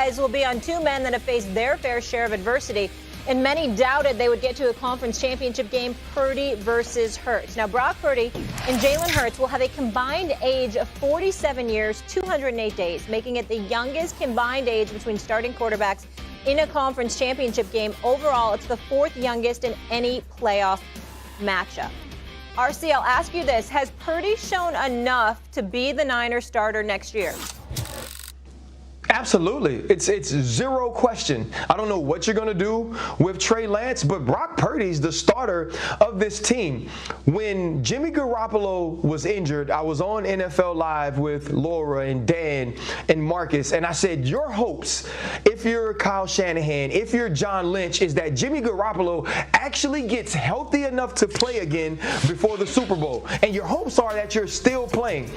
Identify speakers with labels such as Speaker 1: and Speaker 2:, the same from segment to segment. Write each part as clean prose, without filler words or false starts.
Speaker 1: eyes will be on two men that have faced their fair share of adversity, and many doubted they would get to a conference championship game, Purdy versus Hurts. Now, Brock Purdy and Jalen Hurts will have a combined age of 47 years, 208 days, making it the youngest combined age between starting quarterbacks in a conference championship game. Overall, it's the fourth youngest in any playoff matchup. RC, I'll ask you this. Has Purdy shown enough to be the Niners starter next year?
Speaker 2: Absolutely. It's zero question. I don't know what you're going to do with Trey Lance, but Brock Purdy's the starter of this team. When Jimmy Garoppolo was injured, I was on NFL Live with Laura and Dan and Marcus, and I said, your hopes, if you're Kyle Shanahan, if you're John Lynch, is that Jimmy Garoppolo actually gets healthy enough to play again before the Super Bowl. And your hopes are that you're still playing.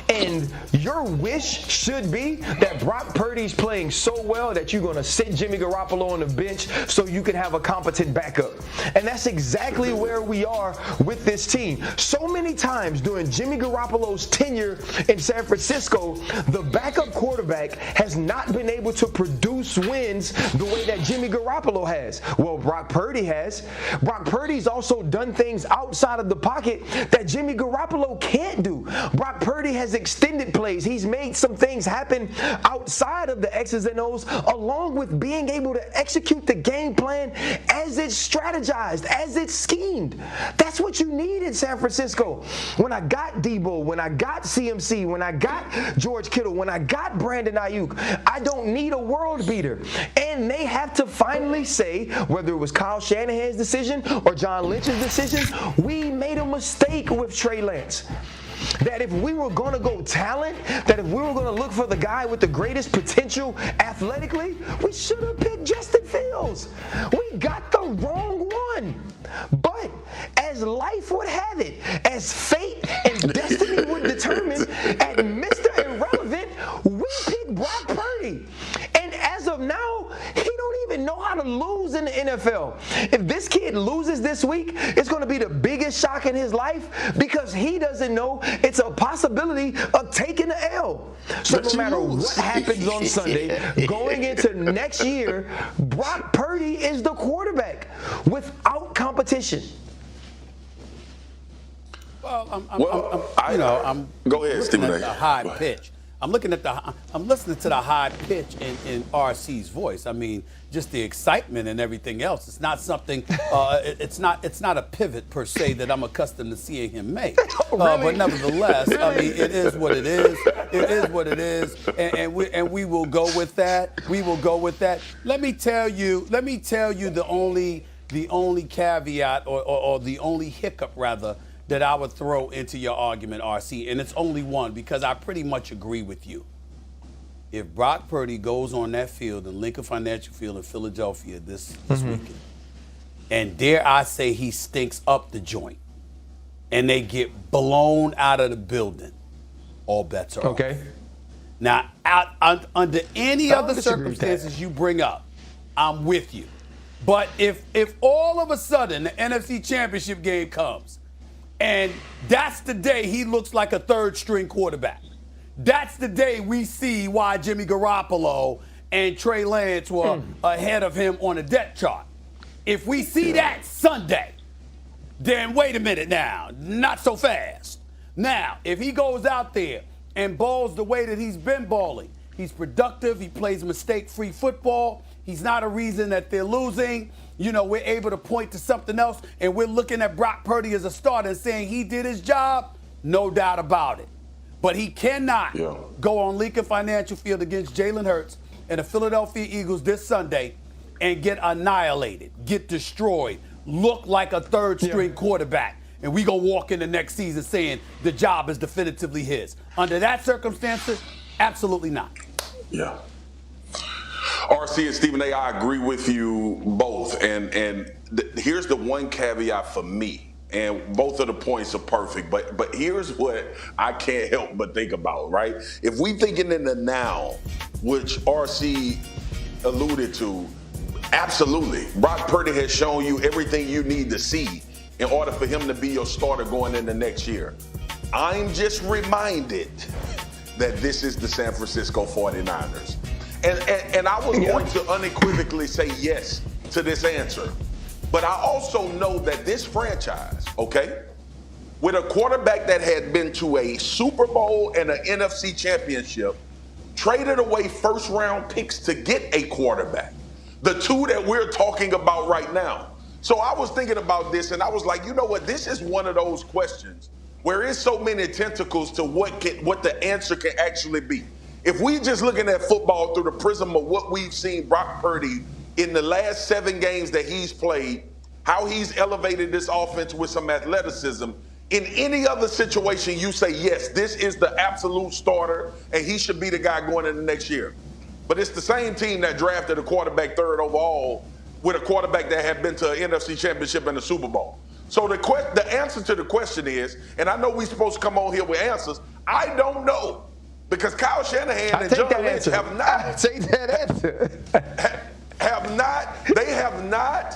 Speaker 2: And your wish should be that Brock Purdy's playing so well that you're going to sit Jimmy Garoppolo on the bench so you can have a competent backup. And that's exactly where we are with this team. So many times during Jimmy Garoppolo's tenure in San Francisco, the backup quarterback has not been able to produce wins the way that Jimmy Garoppolo has. Well, Brock Purdy has. Brock Purdy's also done things outside of the pocket that Jimmy Garoppolo can't do. Brock Purdy has extended plays. He's made some things happen outside of the X's and O's, along with being able to execute the game plan as it's strategized, as it's schemed. That's what you need in San Francisco. When I got Debo, when I got CMC, when I got George Kittle, when I got Brandon Ayuk, I don't need a world beater. And they have to finally say, whether it was Kyle Shanahan's decision or John Lynch's decision, we made a mistake with Trey Lance. That if we were going to go talent, that if we were going to look for the guy with the greatest potential athletically, we should have picked Justin Fields. We got the wrong one. But as life would have it, as fate and destiny would determine, at Mr. Irrelevant, we picked Brock Purdy. And as of now, he don't even know how to lose in the NFL. If this kid loses this week, it's going to be the biggest shock in his life because he doesn't know it's a possibility of taking the L. So no matter what happens on Sunday, going into next year, Brock Purdy is the quarterback without competition.
Speaker 3: Well, I'm
Speaker 4: go ahead, Stephen A.
Speaker 3: The high pitch. I'm listening to the high pitch in RC's voice. I mean, just the excitement and everything else. It's not something. It's not a pivot per se that I'm accustomed to seeing him make. But nevertheless, I mean, it is what it is. It is what it is, and we will go with that. We will go with that. Let me tell you the only caveat or the only hiccup rather that I would throw into your argument, RC, and it's only one because I pretty much agree with you. If Brock Purdy goes on that field in Lincoln Financial Field in Philadelphia this weekend, and dare I say he stinks up the joint, and they get blown out of the building, all bets are off. Now, under any other circumstances you bring up, I'm with you. But if all of a sudden the NFC Championship game comes, and that's the day he looks like a third-string quarterback. That's the day we see why Jimmy Garoppolo and Trey Lance were ahead of him on the depth chart. If we see that Sunday, then wait a minute now, not so fast. Now, if he goes out there and balls the way that he's been balling, he's productive, he plays mistake-free football, he's not a reason that they're losing. You know, we're able to point to something else, and we're looking at Brock Purdy as a starter and saying he did his job, no doubt about it. But he cannot go on Lincoln Financial Field against Jalen Hurts and the Philadelphia Eagles this Sunday and get annihilated, get destroyed, look like a third-string quarterback, and we going to walk in the next season saying the job is definitively his. Under that circumstances, absolutely not.
Speaker 4: Yeah. RC and Stephen A., I agree with you both. And here's the one caveat for me. And both of the points are perfect. But here's what I can't help but think about, right? If we thinking in the now, which RC alluded to, absolutely. Brock Purdy has shown you everything you need to see in order for him to be your starter going into next year. I'm just reminded that this is the San Francisco 49ers. And I was going to unequivocally say yes to this answer. But I also know that this franchise, okay, with a quarterback that had been to a Super Bowl and an NFC championship, traded away first-round picks to get a quarterback, the two that we're talking about right now. So I was thinking about this, and I was like, you know what? This is one of those questions where there's so many tentacles to what the answer can actually be. If we just looking at football through the prism of what we've seen Brock Purdy in the last 7 games that he's played, how he's elevated this offense with some athleticism, in any other situation, you say, yes, this is the absolute starter, and he should be the guy going into next year. But it's the same team that drafted a quarterback 3rd overall with a quarterback that had been to an NFC championship and a Super Bowl. So the answer to the question is, and I know we're supposed to come on here with answers, I don't know. Because Kyle Shanahan and John Lynch have not.
Speaker 2: Take that answer.
Speaker 4: They have not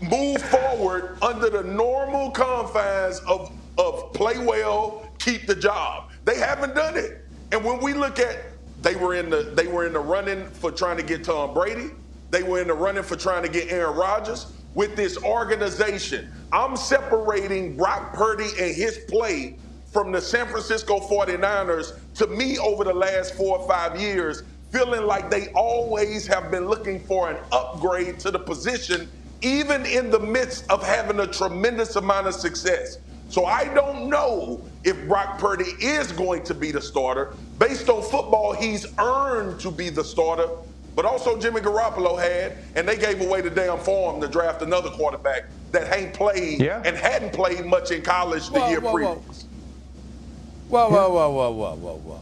Speaker 4: moved forward under the normal confines of play well, keep the job. They haven't done it. And when we look at, they were in the running for trying to get Tom Brady. They were in the running for trying to get Aaron Rodgers. With this organization, I'm separating Brock Purdy and his play from the San Francisco 49ers, to me, over the last 4 or 5 years, feeling like they always have been looking for an upgrade to the position, even in the midst of having a tremendous amount of success. So I don't know if Brock Purdy is going to be the starter. Based on football, he's earned to be the starter. But also Jimmy Garoppolo had, and they gave away the damn form to draft another quarterback that ain't played and hadn't played much in college the year previous.
Speaker 3: Whoa.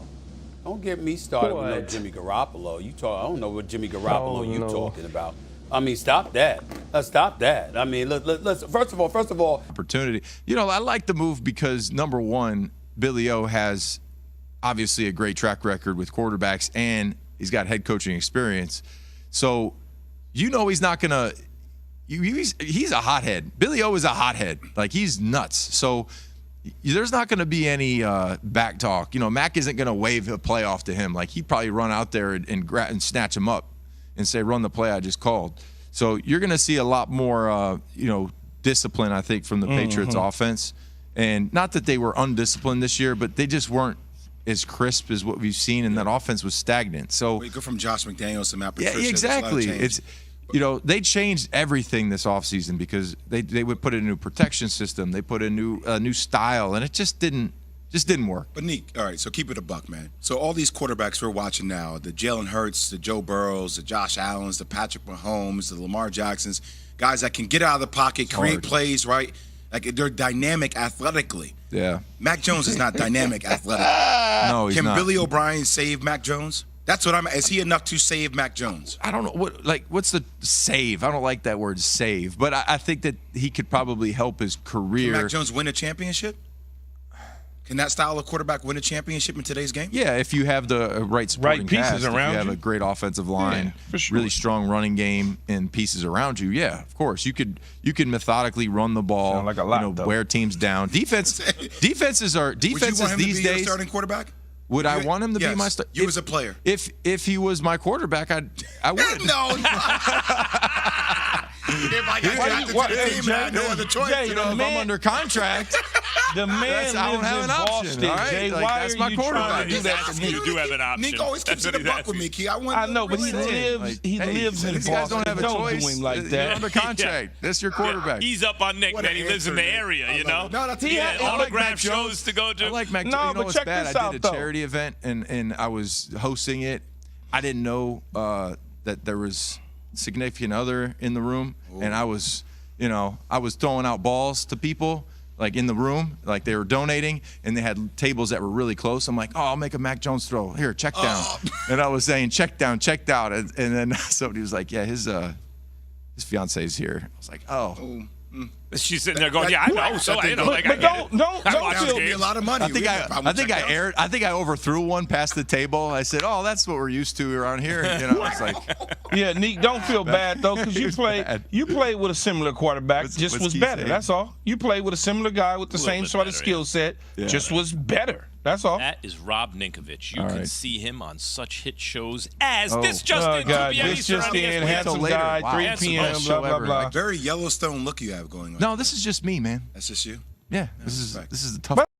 Speaker 3: Don't get me started with no Jimmy Garoppolo. I don't know what Jimmy Garoppolo you talking about. I mean, stop that. Stop that. I mean, let's first of all.
Speaker 5: Opportunity. You know, I like the move because, number one, Billy O has obviously a great track record with quarterbacks, and he's got head coaching experience. So, you know, he's not going to – he's a hothead. Billy O is a hothead. Like, he's nuts. So, there's not going to be any back talk. You know, Mac isn't going to wave a play off to him. Like, he'd probably run out there and snatch him up and say, run the play I just called. So you're going to see a lot more, discipline, I think, from the Patriots offense. And not that they were undisciplined this year, but they just weren't as crisp as what we've seen, and that offense was stagnant. So
Speaker 6: we go from Josh McDaniels to Matt Patricia.
Speaker 5: Yeah, exactly. It's they changed everything this offseason because they would put in a new protection system, they put a new style, and it just didn't work.
Speaker 6: But Neek, all right, so keep it a buck, man. So all these quarterbacks we're watching now, the Jalen Hurts, the Joe Burrows, the Josh Allens, the Patrick Mahomes, the Lamar Jacksons, guys that can get out of the pocket, create plays, right? Like, they're dynamic athletically.
Speaker 5: Yeah.
Speaker 6: Mac Jones is not dynamic athletically.
Speaker 5: No, he's not.
Speaker 6: Can Billy O'Brien save Mac Jones? That's what is he enough to save Mac Jones?
Speaker 5: I don't know. What's the save? I don't like that word save, but I think that he could probably help his career.
Speaker 6: Can Mac Jones win a championship? Can that style of quarterback win a championship in today's game?
Speaker 5: Yeah, if you have the right supporting
Speaker 7: pieces
Speaker 5: cast,
Speaker 7: around
Speaker 5: if you have
Speaker 7: you.
Speaker 5: a great offensive line,
Speaker 7: for sure.
Speaker 5: really strong running game, and pieces around you. Yeah, of course, you could methodically run the ball.
Speaker 7: Sound like a lot, though.
Speaker 5: Wear teams down. Defenses are
Speaker 6: Would you want him
Speaker 5: these
Speaker 6: to be your
Speaker 5: days.
Speaker 6: starting quarterback?
Speaker 5: Would I want him to be my starter?
Speaker 6: You as a player.
Speaker 5: If he was my quarterback, I would.
Speaker 6: No. If I got the team, I had no other choice.
Speaker 7: Jay,
Speaker 5: If I'm under contract,
Speaker 7: the man
Speaker 5: I don't
Speaker 7: lives
Speaker 5: have
Speaker 7: in
Speaker 5: an option,
Speaker 7: Boston.
Speaker 5: all right?
Speaker 7: Jay,
Speaker 5: Like,
Speaker 7: why
Speaker 5: that's
Speaker 7: are
Speaker 5: my
Speaker 7: you
Speaker 5: quarterback.
Speaker 7: trying to do that to me?
Speaker 8: You do have an option.
Speaker 6: Nick always keeps it a buck with me, Key.
Speaker 7: I know, but he lives in
Speaker 5: these guys
Speaker 7: Boston.
Speaker 5: don't have a
Speaker 7: Don't
Speaker 5: choice.
Speaker 7: do him like
Speaker 5: You're
Speaker 7: that.
Speaker 5: under contract. That's your quarterback.
Speaker 8: He's up on Nick,
Speaker 6: What
Speaker 8: man.
Speaker 6: an
Speaker 8: He lives in the
Speaker 6: answer,
Speaker 8: area,
Speaker 6: Nick.
Speaker 8: you know?
Speaker 6: No, that's
Speaker 8: Autograph shows to go to.
Speaker 5: I like Mac.
Speaker 7: No,
Speaker 5: you know
Speaker 7: but
Speaker 5: what's
Speaker 7: check
Speaker 5: bad?
Speaker 7: this
Speaker 5: I
Speaker 7: out,
Speaker 5: did a
Speaker 7: though.
Speaker 5: charity event, and I was hosting it. I didn't know that there was significant other in the room, and I was throwing out balls to people like in the room, like they were donating, and they had tables that were really close. I'm like, I'll make a Mac Jones throw. Here, check down. And I was saying, check down, checked out. And then somebody was like, yeah, his fiance's here. I was like,
Speaker 8: She's sitting there going, "Yeah, I know." So I know. Like,
Speaker 7: But don't
Speaker 8: I watch
Speaker 7: feel
Speaker 8: games.
Speaker 6: Be a lot of money.
Speaker 5: I think I overthrew one past the table. I said, "Oh, that's what we're used to around here." You know, it's like,
Speaker 7: Yeah, Nick, don't feel bad though, because you played with a similar quarterback, just was better. That's all. You played with a similar guy with the same sort of skill set, just was better. That's all.
Speaker 9: That is Rob Ninkovich. You can see him on such hit shows as
Speaker 7: Oh,
Speaker 9: This Just In, 2
Speaker 7: God,
Speaker 9: p.m.
Speaker 7: This
Speaker 9: Eastern
Speaker 7: Just
Speaker 9: on
Speaker 7: In,
Speaker 9: ESPN.
Speaker 7: Handsome
Speaker 5: later.
Speaker 7: Guy,
Speaker 5: Wow.
Speaker 7: 3
Speaker 9: Handsome
Speaker 7: p.m.,
Speaker 9: best
Speaker 7: blah,
Speaker 5: show
Speaker 7: blah,
Speaker 5: ever.
Speaker 7: blah.
Speaker 6: Very Yellowstone look you have going on.
Speaker 5: no, this is just me, man.
Speaker 6: That's just you.
Speaker 5: Yeah, this is the tough.